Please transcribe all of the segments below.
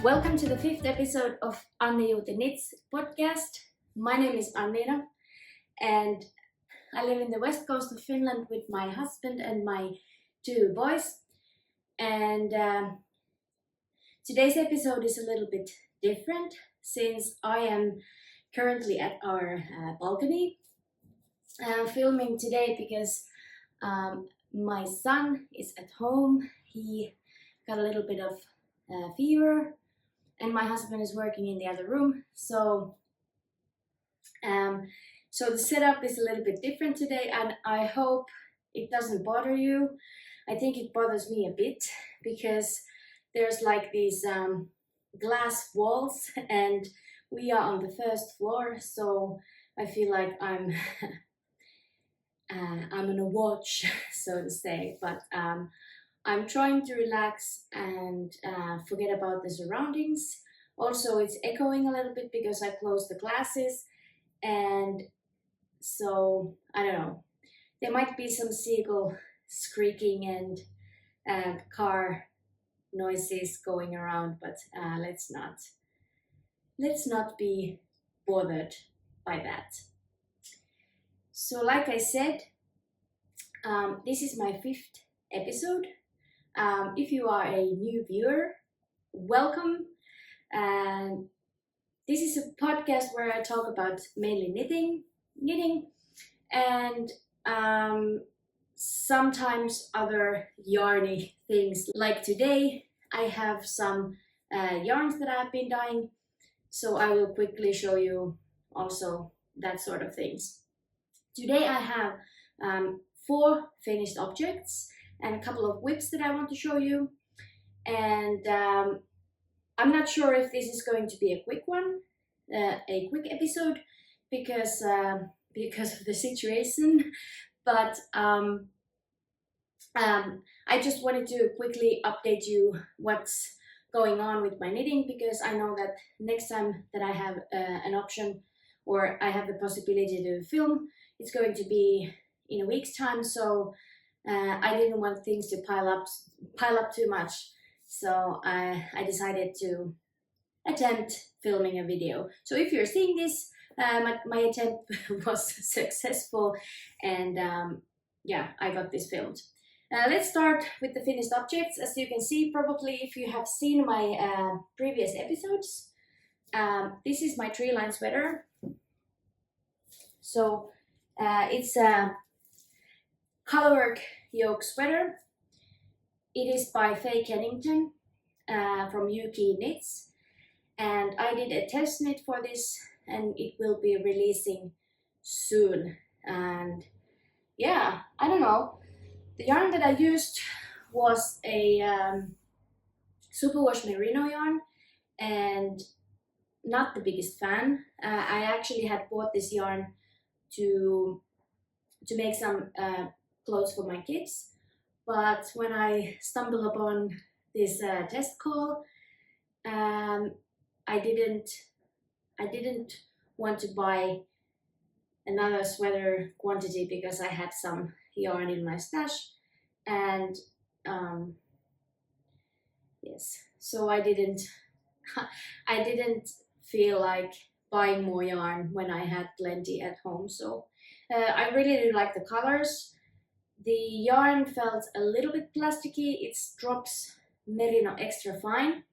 Welcome to the 5th episode of Annijuuti Knits podcast. My name is Annina and I live in the west coast of Finland with my husband and my 2 boys. And today's episode is a little bit different since I am currently at our balcony filming today because my son is at home. He got a little bit of fever and my husband is working in the other room. So the setup is a little bit different today and I hope it doesn't bother you. I think it bothers me a bit because there's like these glass walls and we are on the 1st floor, so I feel like I'm on a watch, so to say, but I'm trying to relax and forget about the surroundings. Also, it's echoing a little bit because I closed the glasses, and so I don't know. There might be some seagull squeaking and car noises going around, but let's not be bothered by that. So, like I said, this is my 5th episode. If you are a new viewer, welcome. And this is a podcast where I talk about mainly knitting, and sometimes other yarny things. Like today, I have some yarns that I've been dyeing, so I will quickly show you also that sort of things. Today I have 4 finished objects and a couple of whips that I want to show you, and I'm not sure if this is going to be a quick one, a quick episode, because of the situation, but I just wanted to quickly update you what's going on with my knitting, because I know that next time that I have an option or I have the possibility to film, it's going to be in a week's time, so I didn't want things to pile up too much, so I decided to attempt filming a video. So if you're seeing this, my attempt was successful, and yeah, I got this filmed. Let's start with the finished objects. As you can see, probably if you have seen my previous episodes, this is my tree-line sweater. So it's a colorwork yoke sweater. It is by Faye Kennington from UkeeKnits, and I did a test knit for this, and it will be releasing soon. And yeah, I don't know. The yarn that I used was a superwash merino yarn, and not the biggest fan. I actually had bought this yarn to make some clothes for my kids, but when I stumbled upon this test call, I didn't want to buy another sweater quantity because I had some yarn in my stash, and yes, so I didn't feel like buying more yarn when I had plenty at home. So I really do like the colors. The yarn felt a little bit plasticky. It's drops merino extra fine.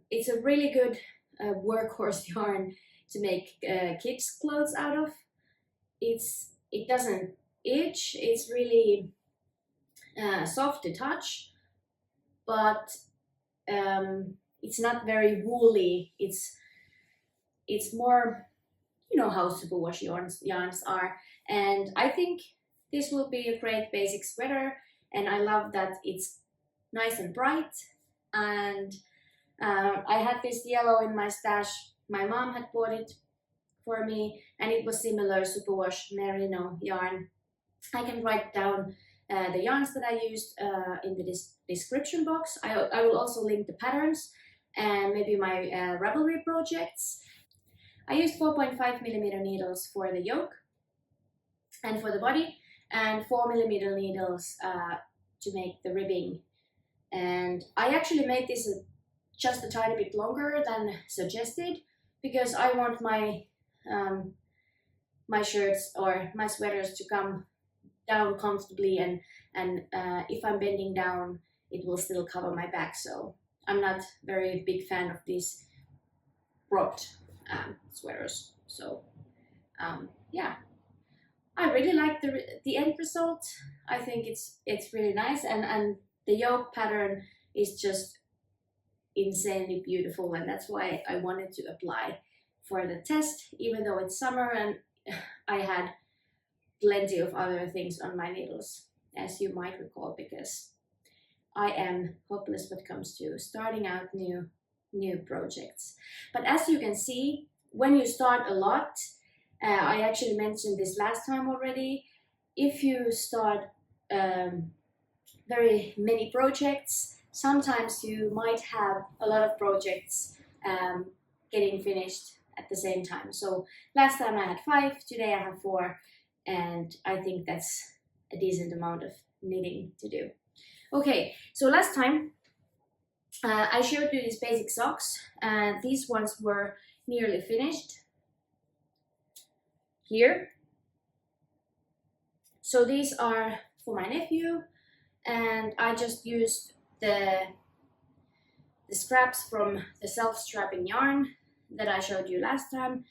It's a really good workhorse yarn to make kids clothes out of. It doesn't itch. It's really soft to touch, but it's not very woolly. It's more, you know how superwash yarns are, and I think this will be a great basic sweater. And I love that it's nice and bright, and I had this yellow in my stash. My mom had bought it for me, and it was similar superwash merino yarn. I can write down the yarns that I used in the description box. I will also link the patterns and maybe my Ravelry projects. I used 4.5mm needles for the yoke and for the body, and 4mm needles to make the ribbing. And I actually made this just a tiny bit longer than suggested, because I want my my shirts or my sweaters to come down comfortably, and if I'm bending down, it will still cover my back. So I'm not very big fan of these cropped sweaters. So yeah, I really like the end result. I think it's really nice, and the yoke pattern is just insanely beautiful, and that's why I wanted to apply for the test, even though it's summer and I had plenty of other things on my needles, as you might recall, because I am hopeless when it comes to starting out new projects. But as you can see, when you start a lot, I actually mentioned this last time already, if you start very many projects, sometimes you might have a lot of projects getting finished at the same time. So last time I had 5, today I have 4, and I think that's a decent amount of knitting to do. Okay, so last time I showed you these basic socks, and these ones were nearly finished here. So these are for my nephew, and I just used the scraps from the self-strapping yarn that I showed you last time.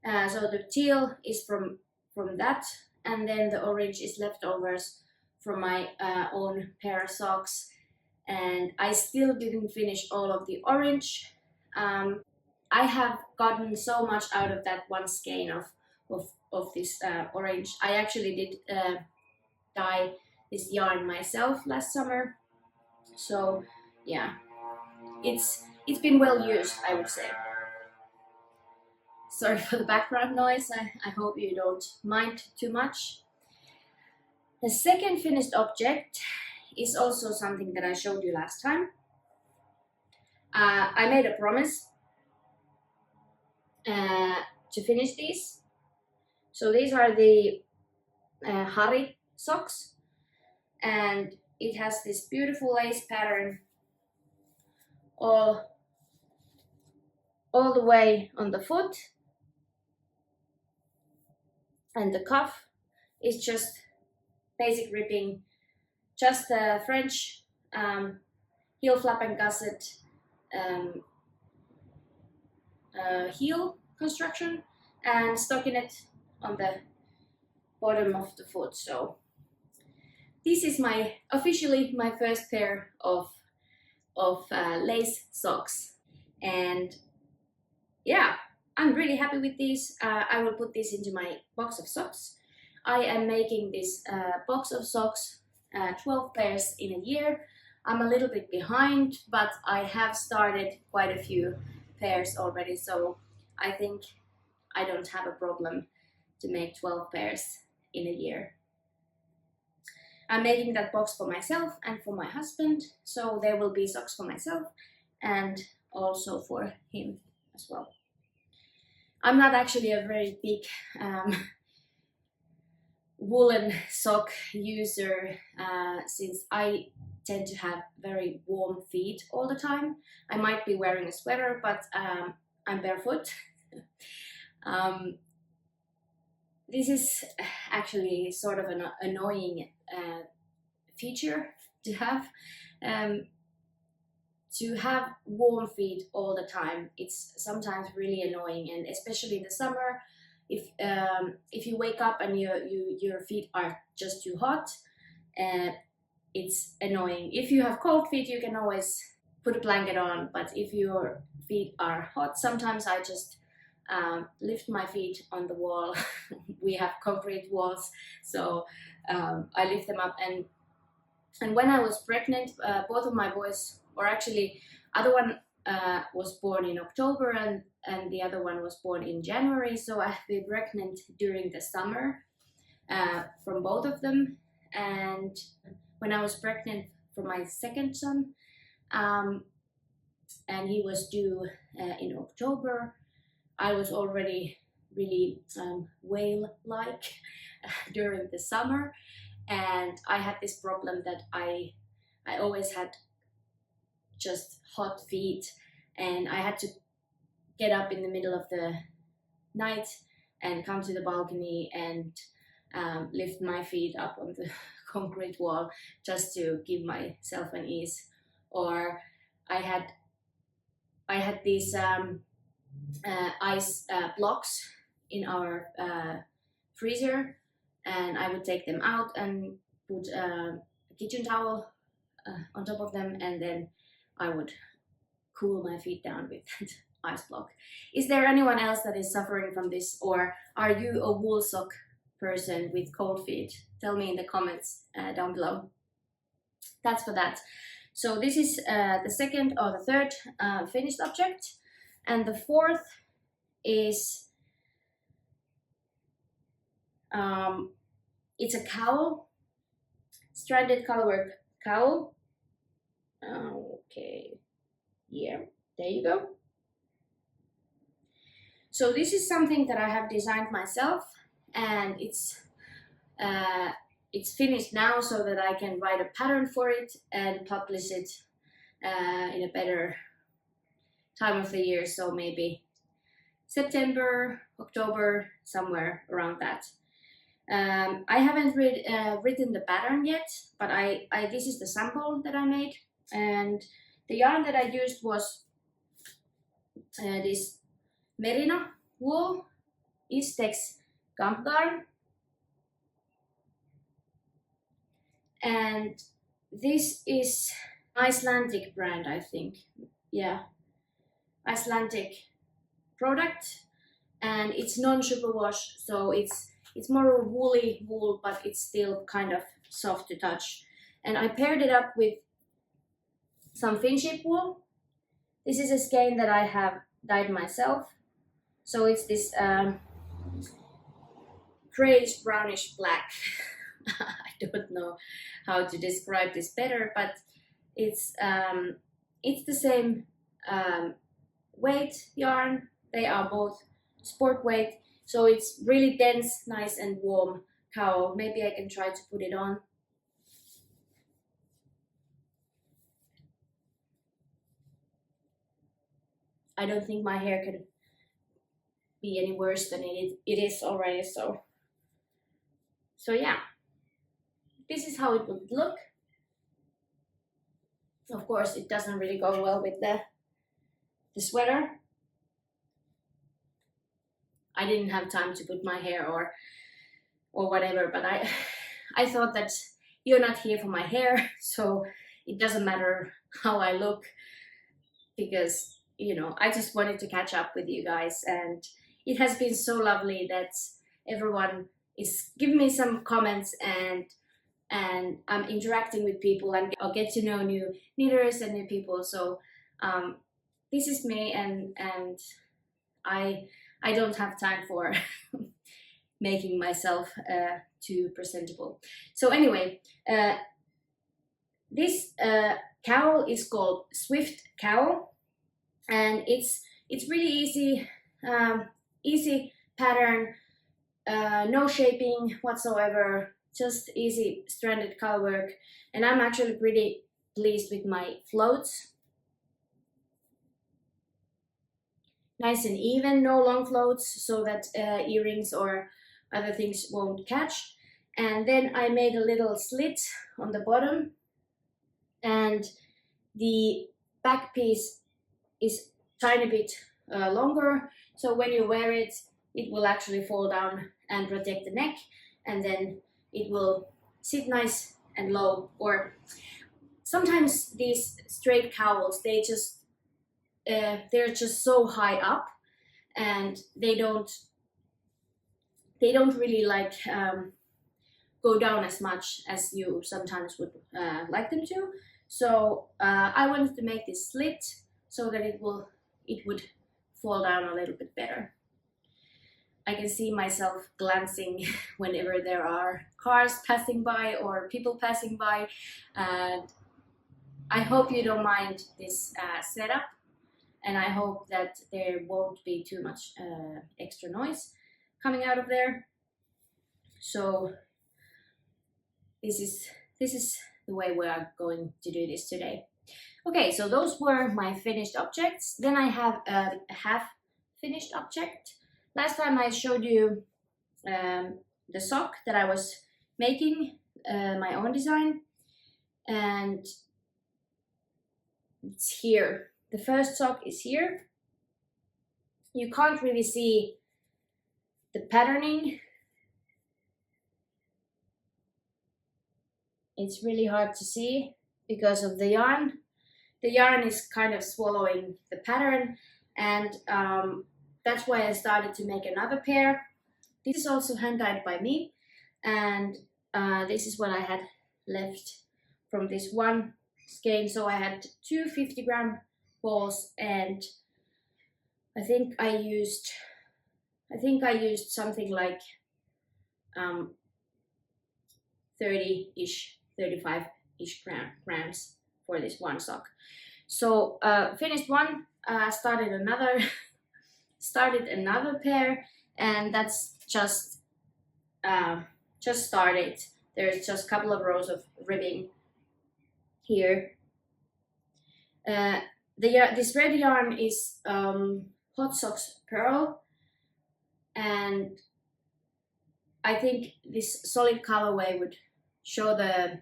So the teal is from that, and then the orange is leftovers from my own pair of socks. And I still didn't finish all of the orange. I have gotten so much out of that one skein of this orange. I actually did dye this yarn myself last summer. So yeah, it's been well used, I would say. Sorry for the background noise, I hope you don't mind too much. The second finished object is also something that I showed you last time. I made a promise to finish these. So these are the Hari socks, and it has this beautiful lace pattern all the way on the foot, and the cuff is just basic ripping, just a French heel flap and gusset heel construction, and stockinette on the bottom of the foot. So this is officially my first pair of lace socks, and yeah, I'm really happy with these. I will put this into my box of socks. I am making this box of socks 12 pairs in a year. I'm a little bit behind, but I have started quite a few pairs already, so I think I don't have a problem to make 12 pairs in a year. I'm making that box for myself and for my husband, so there will be socks for myself and also for him as well. I'm not actually a very big woolen sock user since I tend to have very warm feet all the time. I might be wearing a sweater, but I'm barefoot. This is actually sort of an annoying feature to have. To have warm feet all the time, it's sometimes really annoying, and especially in the summer, if you wake up and your feet are just too hot, it's annoying. If you have cold feet, you can always put a blanket on, but if your feet are hot, sometimes I just lift my feet on the wall. We have concrete walls, so I lift them up, and when I was pregnant, both of my boys, or actually other one was born in October and the other one was born in January, so I have been pregnant during the summer from both of them. And when I was pregnant for my second son, and he was due in October, I was already really whale-like during the summer, and I had this problem that I always had just hot feet, and I had to get up in the middle of the night and come to the balcony and lift my feet up on the concrete wall just to give myself an ease. Or I had these ice blocks in our freezer, and I would take them out and put a kitchen towel on top of them, and then I would cool my feet down with that ice block. Is there anyone else that is suffering from this, or are you a wool sock person with cold feet? Tell me in the comments down below. That's for that. So this is the second or the third finished object, and the fourth is it's a cowl, stranded colorwork cowl. Okay, yeah, there you go. So this is something that I have designed myself, and it's finished now so that I can write a pattern for it and publish it in a better time of the year, so maybe September, October, somewhere around that. I haven't written the pattern yet, but this is the sample that I made, and the yarn that I used was this merino wool, Istex gump yarn, and this is Icelandic brand, I think. Yeah, Icelandic product, and it's non-superwash, so it's more woolly wool, but it's still kind of soft to touch. And I paired it up with some Finship wool. This is a skein that I have dyed myself, so it's this grayish brownish black. I don't know how to describe this better, but it's the same weight yarn. They are both sport weight, so it's really dense, nice and warm cowl. Maybe I can try to put it on. I don't think my hair can be any worse than it is already, so yeah, this is how it would look. Of course, it doesn't really go well with the sweater. I didn't have time to put my hair or whatever, but I thought that you're not here for my hair, so it doesn't matter how I look, because, you know, I just wanted to catch up with you guys, and it has been so lovely that everyone is giving me some comments, and I'm interacting with people, and I'll get to know new knitters and new people. So this is me, and I don't have time for making myself too presentable. So anyway, this cowl is called Swift Cowl, and it's really easy, easy pattern, no shaping whatsoever, just easy stranded color work, and I'm actually pretty pleased with my floats. Nice and even, no long floats, so that earrings or other things won't catch. And then I made a little slit on the bottom, and the back piece is tiny bit longer, so when you wear it, it will actually fall down and protect the neck, and then it will sit nice and low. Or sometimes these straight cowls, they're just so high up, and they don't really like go down as much as you sometimes would like them to. So I wanted to make this slit so that it would fall down a little bit better. I can see myself glancing whenever there are cars passing by or people passing by, and I hope you don't mind this setup, and I hope that there won't be too much extra noise coming out of there. So this is the way we are going to do this today. Okay, so those were my finished objects. Then I have a half finished object. Last time I showed you the sock that I was making, my own design, and it's here. The first sock is here. You can't really see the patterning. It's really hard to see because of the yarn. The yarn is kind of swallowing the pattern, and that's why I started to make another pair. This is also hand dyed by me, and this is what I had left from this one skein. So I had two 50-gram balls, and I think I used something like 30-ish, 35-ish grams for this one sock. So finished one, started another pair, and that's just started. There's just a couple of rows of ribbing here. This red yarn is Hot Socks Pearl, and I think this solid colorway would show the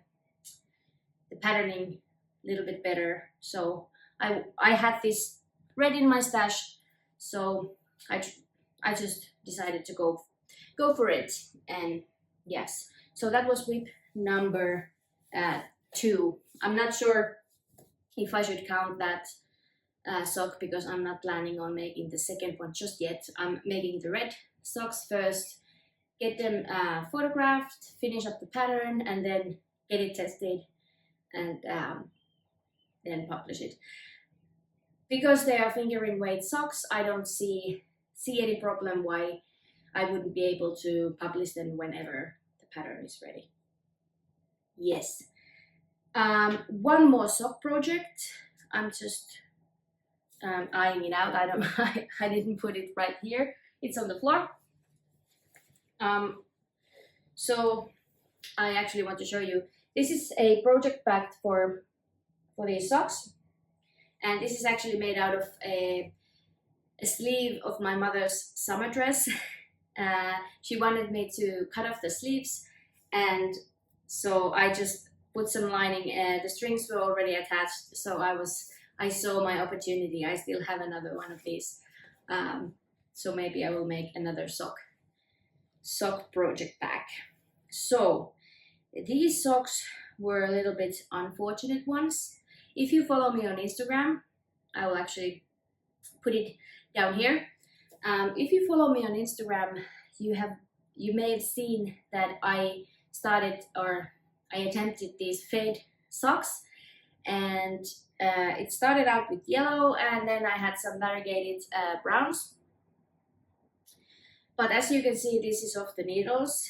patterning a little bit better. So I had this red in my stash, so I just decided to go for it. And yes, so that was whip number 2. I'm not sure if I should count that sock because I'm not planning on making the second one just yet. I'm making the red socks first, get them photographed, finish up the pattern, and then get it tested, and then publish it. Because they are fingering weight socks, I don't see any problem why I wouldn't be able to publish them whenever the pattern is ready. Yes. One more sock project. I'm just eyeing it out. I didn't put it right here. It's on the floor. So I actually want to show you. This is a project pack for these socks, and this is actually made out of a sleeve of my mother's summer dress. She wanted me to cut off the sleeves, and so I just put some lining. The strings were already attached, so I saw my opportunity. I still have another one of these, so maybe I will make another sock project pack. So these socks were a little bit unfortunate ones. If you follow me on Instagram, I will actually put it down here. If you follow me on Instagram, you may have seen that I attempted these fade socks, and it started out with yellow, and then I had some variegated browns. But as you can see, this is off the needles.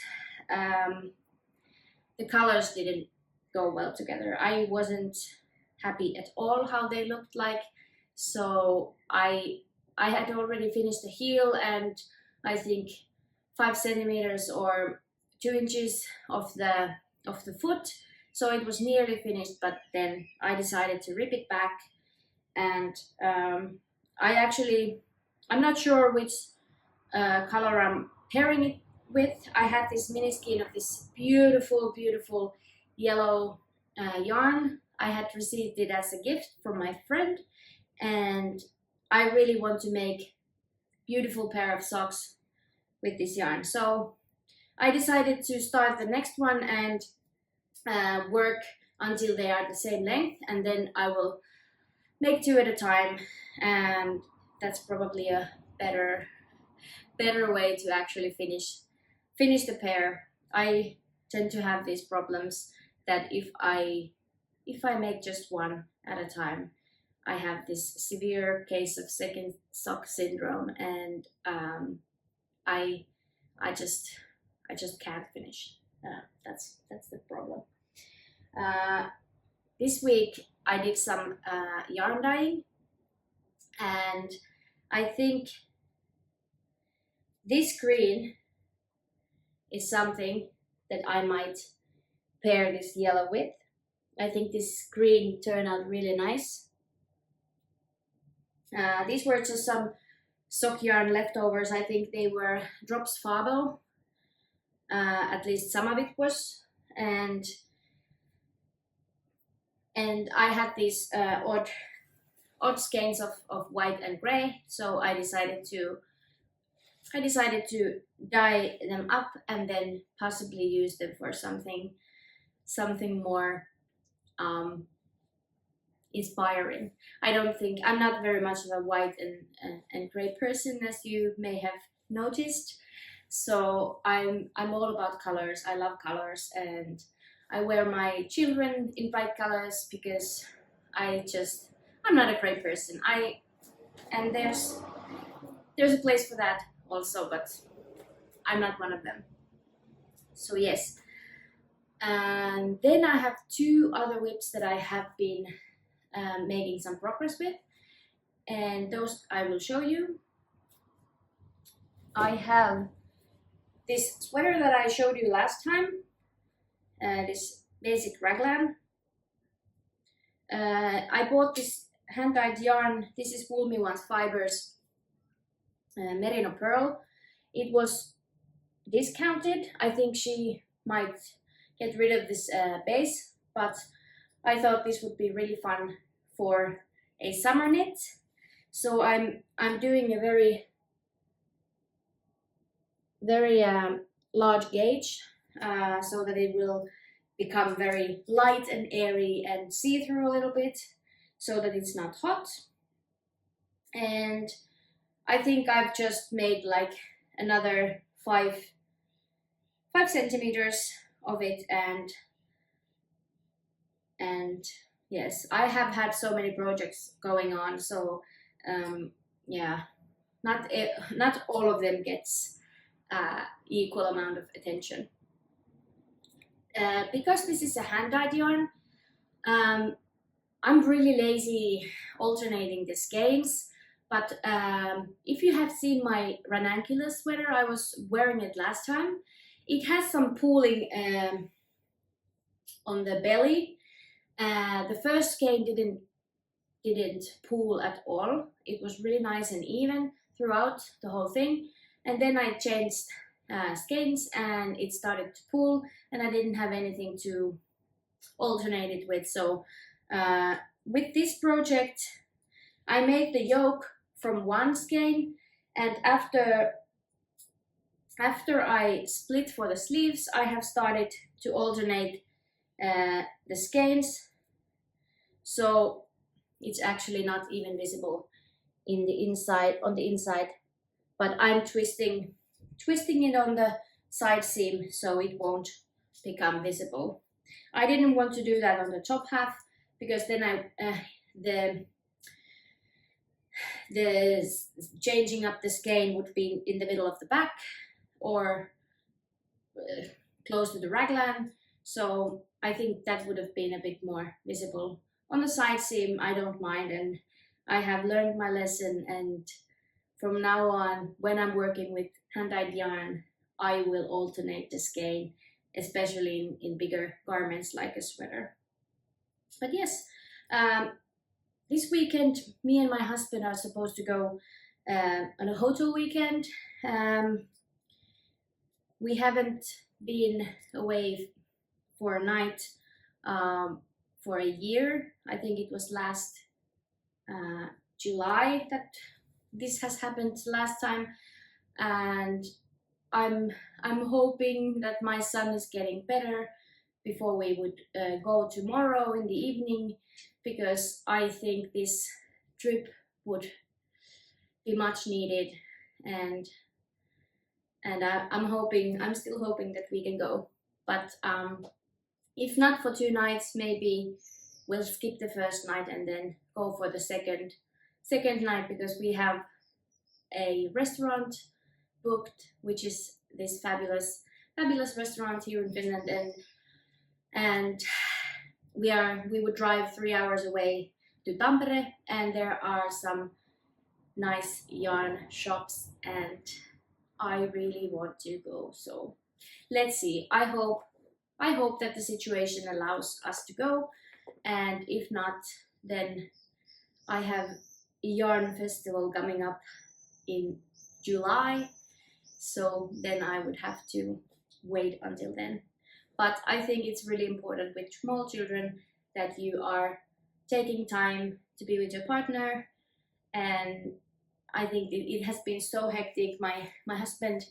The colors didn't go well together. I wasn't happy at all how they looked like. So I had already finished the heel, and I think 5 centimeters or 2 inches of the foot. So it was nearly finished, but then I decided to rip it back, and I'm not sure which color I'm pairing it with. I had this mini skein of this beautiful yellow yarn. I had received it as a gift from my friend, and I really want to make beautiful pair of socks with this yarn. So I decided to start the next one and work until they are the same length, and then I will make 2 at a time, and that's probably a better way to actually finish the pair. I tend to have these problems that if I make just one at a time, I have this severe case of second sock syndrome, and I just can't finish. That's the problem. This week I did some yarn dyeing, and I think this green is something that I might pair this yellow with. I think this green turned out really nice. These were just some sock yarn leftovers. I think they were drops fable. At least some of it was, and I had these odd skeins of white and gray, so I decided to dye them up and then possibly use them for something more inspiring. I'm not very much of a white and gray person, as you may have noticed. So I'm all about colors. I love colors, and I wear my children in bright colors because I'm not a gray person. And there's a place for that also, but I'm not one of them. So yes. And then I have two other whips that I have been making some progress with, and those I will show you. I have this sweater that I showed you last time, this basic raglan. I bought this hand-dyed yarn. This is Woolmeonce Fibers Merino Pearl. It was discounted. I think she might get rid of this base, but I thought this would be really fun for a summer knit. So I'm doing a very large gauge so that it will become very light and airy and see-through a little bit, so that it's not hot. And I think I've just made like another 5 centimeters of it, and yes, I have had so many projects going on, so yeah, not all of them gets equal amount of attention. Because this is a hand-dyed yarn, I'm really lazy alternating the skeins, but if you have seen my ranunculus sweater, I was wearing it last time. It has some pooling on the belly. The first skein didn't pool at all. It was really nice and even throughout the whole thing. And then I changed skeins and it started to pool, and I didn't have anything to alternate it with. So with this project, I made the yoke from one skein, and after I split for the sleeves, I have started to alternate the skeins, so it's actually not even visible on the inside, but I'm twisting it on the side seam so it won't become visible. I didn't want to do that on the top half because then the changing up the skein would be in the middle of the back or close to the raglan, so I think that would have been a bit more visible. On the side seam, I don't mind, and I have learned my lesson, and from now on, when I'm working with hand-dyed yarn, I will alternate the skein, especially in bigger garments like a sweater. But yes, this weekend, me and my husband are supposed to go on a hotel weekend. We haven't been away for a night for a year. I think it was last July that this has happened last time, and I'm hoping that my son is getting better before we would go tomorrow in the evening, because I think this trip would be much needed, and I'm still hoping that we can go. But if not for 2 nights, maybe we'll skip the first night and then go for the second night, because we have a restaurant booked, which is this fabulous restaurant here in Finland, and we would drive 3 hours away to Tampere, and there are some nice yarn shops, and I really want to go. So let's see. I hope that the situation allows us to go, and if not, then I have a yarn festival coming up in July, so then I would have to wait until then. But I think it's really important with small children that you are taking time to be with your partner, and I think it has been so hectic. My husband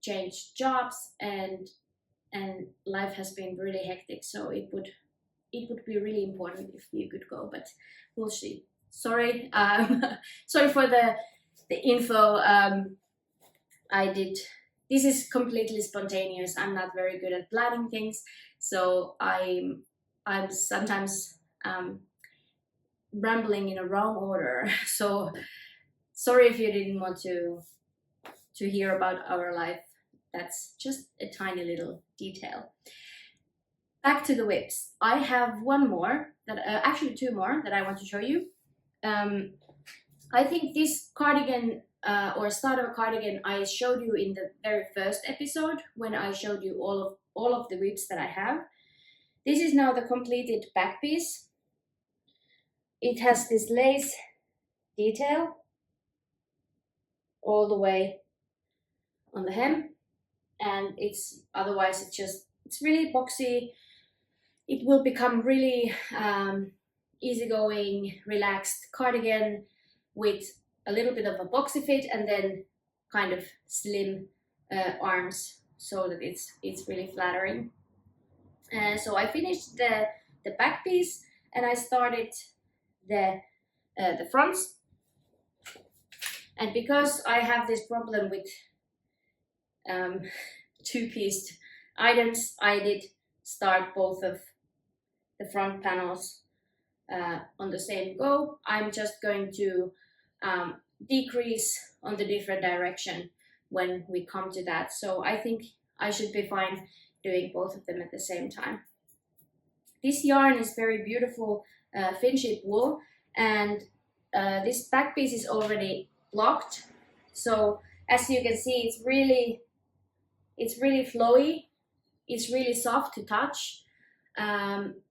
changed jobs, and life has been really hectic, so it would be really important if you could go, but we'll see. Sorry, sorry for the info. This is completely spontaneous. I'm not very good at planning things, so I'm sometimes rambling in a wrong order. So sorry if you didn't want to hear about our life. That's just a tiny little detail. Back to the whips. I have one more, that actually two more that I want to show you. I think this cardigan, or start of a cardigan, I showed you in the very first episode when I showed you all of the whips that I have. This is now the completed back piece. It has this lace detail all the way on the hem, and it's really boxy. It will become really easygoing, relaxed cardigan with a little bit of a boxy fit and then kind of slim arms, so that it's really flattering. And so I finished the back piece, and I started the fronts. And because I have this problem with two-pieced items, I did start both of the front panels on the same go. I'm just going to decrease on the different direction when we come to that. So I think I should be fine doing both of them at the same time. This yarn is very beautiful Finship wool, and this back piece is already blocked. So as you can see, it's really flowy. It's really soft to touch.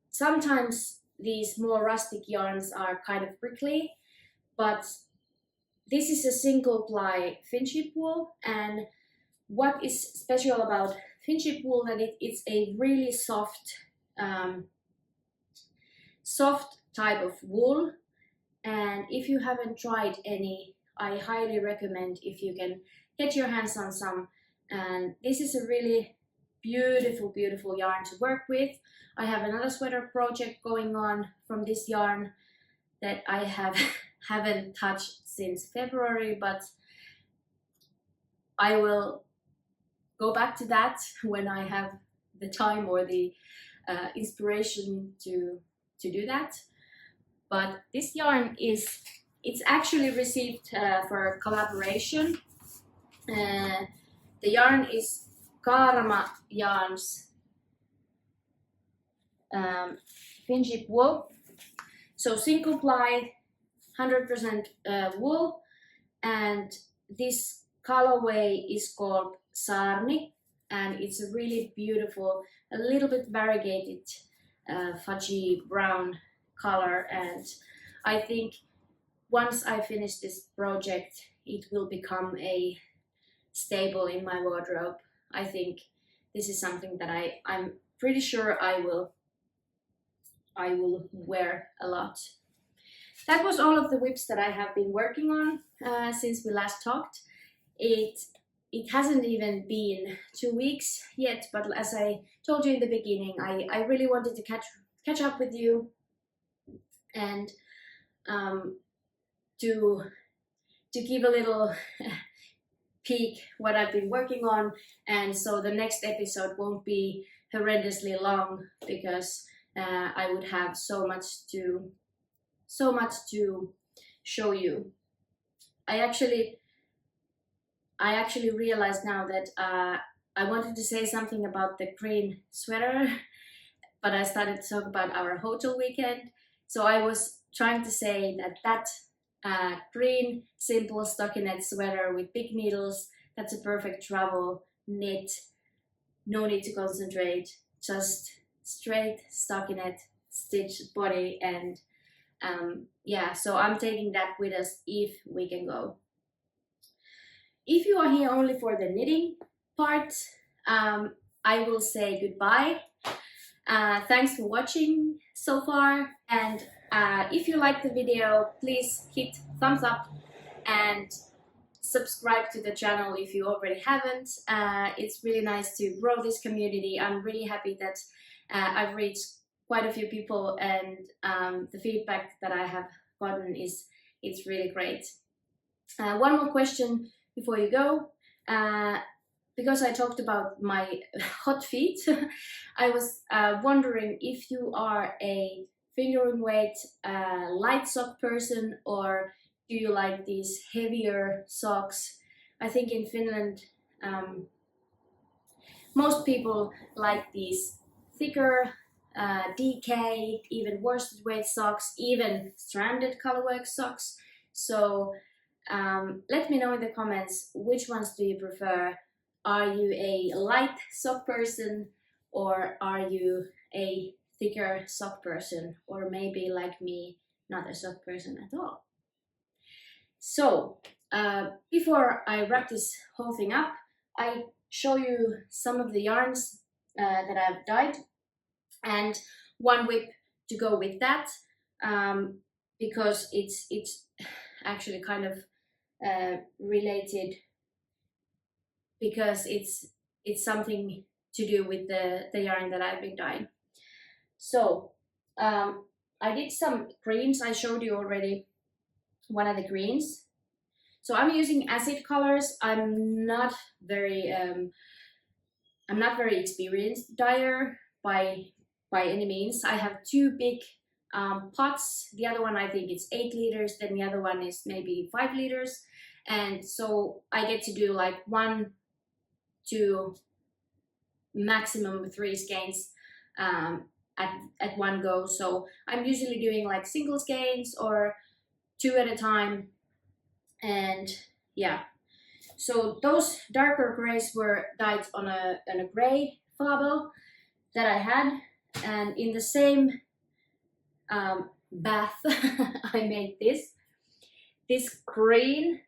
Sometimes these more rustic yarns are kind of prickly, but this is a single ply Finship wool, and what is special about Finship wool that it's a really soft type of wool. And if you haven't tried any, I highly recommend if you can get your hands on some. And this is a really beautiful yarn to work with. I have another sweater project going on from this yarn that I haven't touched since February, but I will go back to that when I have the time or the inspiration to do that. But this yarn it's actually received for collaboration. The yarn is Kaarama yarns Finship wool. So single ply, 100% wool, and this colorway is called yarny, and it's a really beautiful, a little bit variegated fudgy brown color. And I think once I finish this project, it will become a staple in my wardrobe. I think this is something that I'm pretty sure I will wear a lot. That was all of the whips that I have been working on since we last talked. It hasn't even been 2 weeks yet, but as I told you in the beginning, I really wanted to catch up with you and to give a little peek what I've been working on. And so the next episode won't be horrendously long, because I would have so much to show you. I actually realized now that I wanted to say something about the green sweater, but I started to talk about our hotel weekend. So I was trying to say that green simple stockinette sweater with big needles, that's a perfect travel knit. No need to concentrate, just straight stockinette stitched body, and yeah, so I'm taking that with us if we can go. If you are here only for the knitting part, I will say goodbye. Thanks for watching so far, and if you like the video, please hit thumbs up and subscribe to the channel if you already haven't. It's really nice to grow this community. I'm really happy that I've reached quite a few people, and the feedback that I have gotten it's really great. One more question before you go. Because I talked about my hot feet, I was wondering if you are a fingering weight light sock person, or do you like these heavier socks? I think in Finland most people like these thicker DK, even worsted weight socks, even stranded colorwork socks. So let me know in the comments, which ones do you prefer? Are you a light sock person, or are you a thicker sock person, or maybe like me, not a sock person at all? So before I wrap this whole thing up, I show you some of the yarns that I've dyed, and one whip to go with that, because it's actually kind of related, because it's something to do with the yarn that I've been dyeing. So I did some greens. I showed you already one of the greens. So I'm using acid colors. I'm not very experienced dyer by any means. I have two big pots. The other one, I think it's 8 liters, then the other one is maybe 5 liters, and so I get to do like 1 to maximum 3 skeins at one go. So I'm usually doing like single skeins or 2 at a time, and yeah. So those darker grays were dyed on a gray fable that I had, and in the same bath I made this green,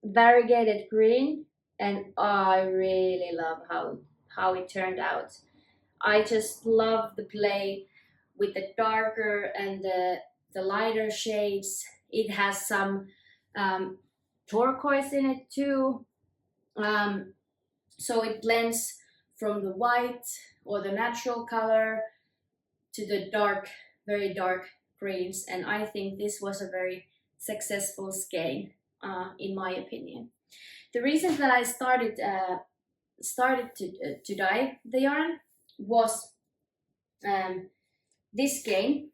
variegated green, and I really love how it turned out. I just love the play with the darker and the lighter shades. It has some turquoise in it too, so it blends from the white or the natural color to the dark, very dark greens, and I think this was a very successful skein in my opinion. The reason that I started to dye the yarn was this skein.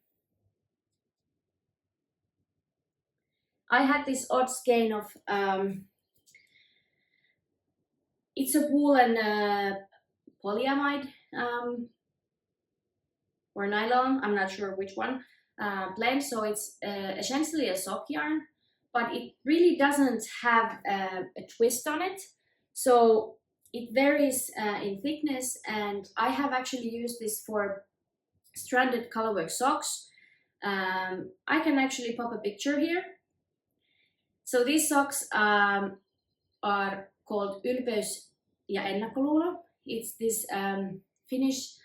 I had this odd skein of it's a wool and polyamide or nylon, I'm not sure which one, blend. So it's essentially a sock yarn, but it really doesn't have a twist on it. So it varies in thickness, and I have actually used this for stranded colorwork socks. I can actually pop a picture here. So these socks are called Ylpeys ja ennakkoluulo. It's this Finnish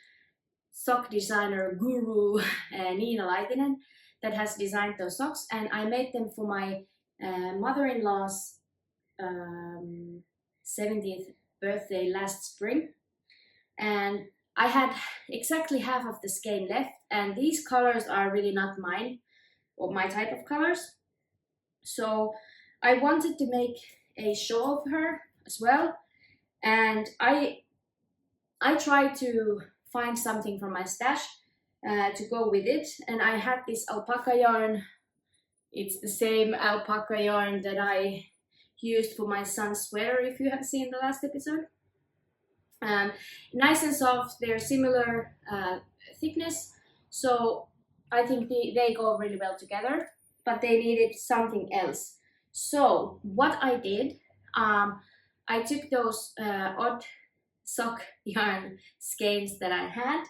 sock designer guru Niina Laitinen that has designed those socks, and I made them for my mother-in-law's 70th birthday last spring, and I had exactly half of the skein left, and these colors are really not mine or my type of colors. So I wanted to make a show of her as well, and I tried to find something from my stash to go with it, and I had this alpaca yarn. It's the same alpaca yarn that I used for my son's sweater, if you have seen the last episode. Nice and soft, they're similar thickness, so I think they go really well together, but they needed something else. So what I did, I took those odd sock yarn skeins that I had,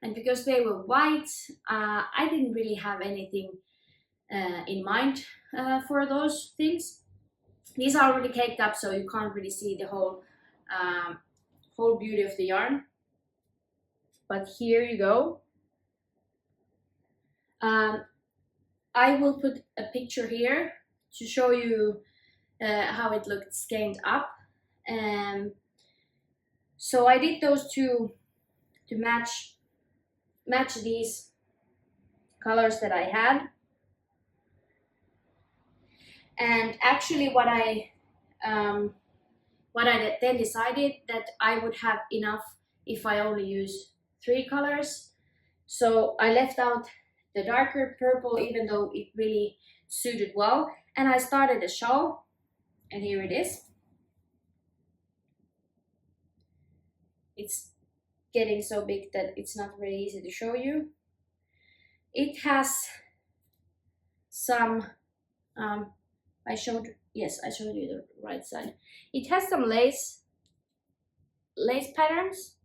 and because they were white, I didn't really have anything in mind for those things. These are already caked up, so you can't really see the whole beauty of the yarn. But here you go. I will put a picture here to show you how it looked skeined up. So I did those two to match these colors that I had. And actually what I then decided that I would have enough if I only use 3 colors. So I left out the darker purple, even though it really suited well. And I started a shawl, and here it is. It's getting so big that it's not very easy to show you. It has some, I showed you the right side. It has some lace patterns,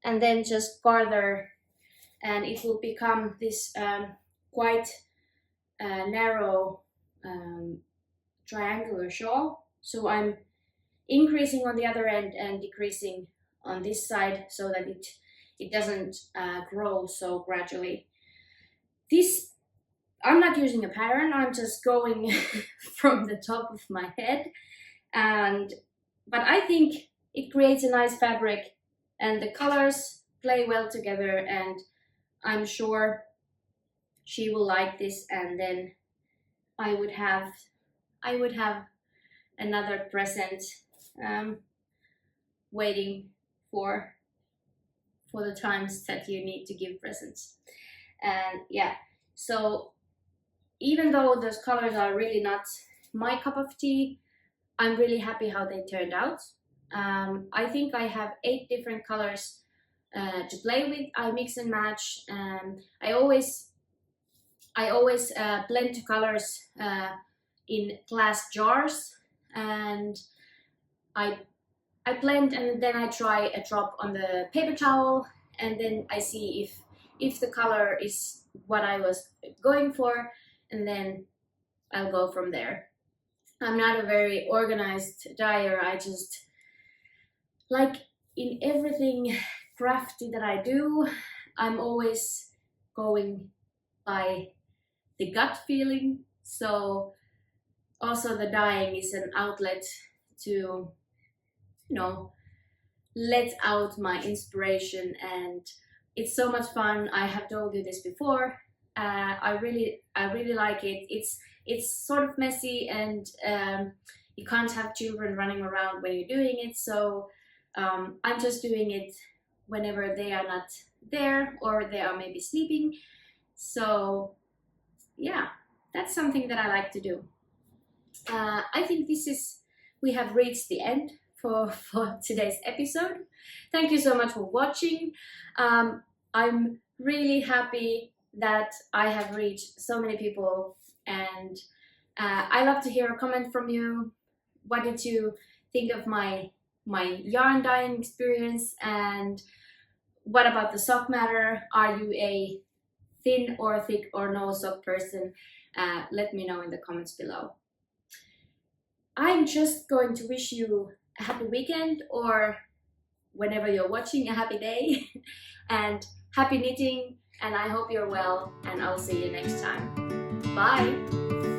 and then just farther, and it will become this quite narrow triangular shawl. So I'm increasing on the other end and decreasing on this side so that it doesn't grow so gradually. This, I'm not using a pattern, I'm just going from the top of my head, but I think it creates a nice fabric and the colors play well together, and I'm sure she will like this, and then I would have another present waiting for the times that you need to give presents. And yeah, so even though those colors are really not my cup of tea, I'm really happy how they turned out. I think I have 8 different colors to play with. I mix and match. I always blend 2 colors in glass jars, and I blend, and then I try a drop on the paper towel, and then I see if the color is what I was going for, and then I'll go from there. I'm not a very organized dyer. I just, like in everything crafty that I do, I'm always going by the gut feeling. So also the dyeing is an outlet to, you know, let out my inspiration, and it's so much fun. I have told you this before. I really like it. It's sort of messy, and you can't have children running around when you're doing it. So I'm just doing it whenever they are not there, or they are maybe sleeping. So yeah, that's something that I like to do. I think we have reached the end for today's episode. Thank you so much for watching. I'm really happy that I have reached so many people, and I love to hear a comment from you. What did you think of my yarn dyeing experience, and what about the sock matter? Are you a thin or thick or no sock person? Let me know in the comments below. I'm just going to wish you a happy weekend, or whenever you're watching, a happy day, and happy knitting, and I hope you're well, and I'll see you next time. Bye!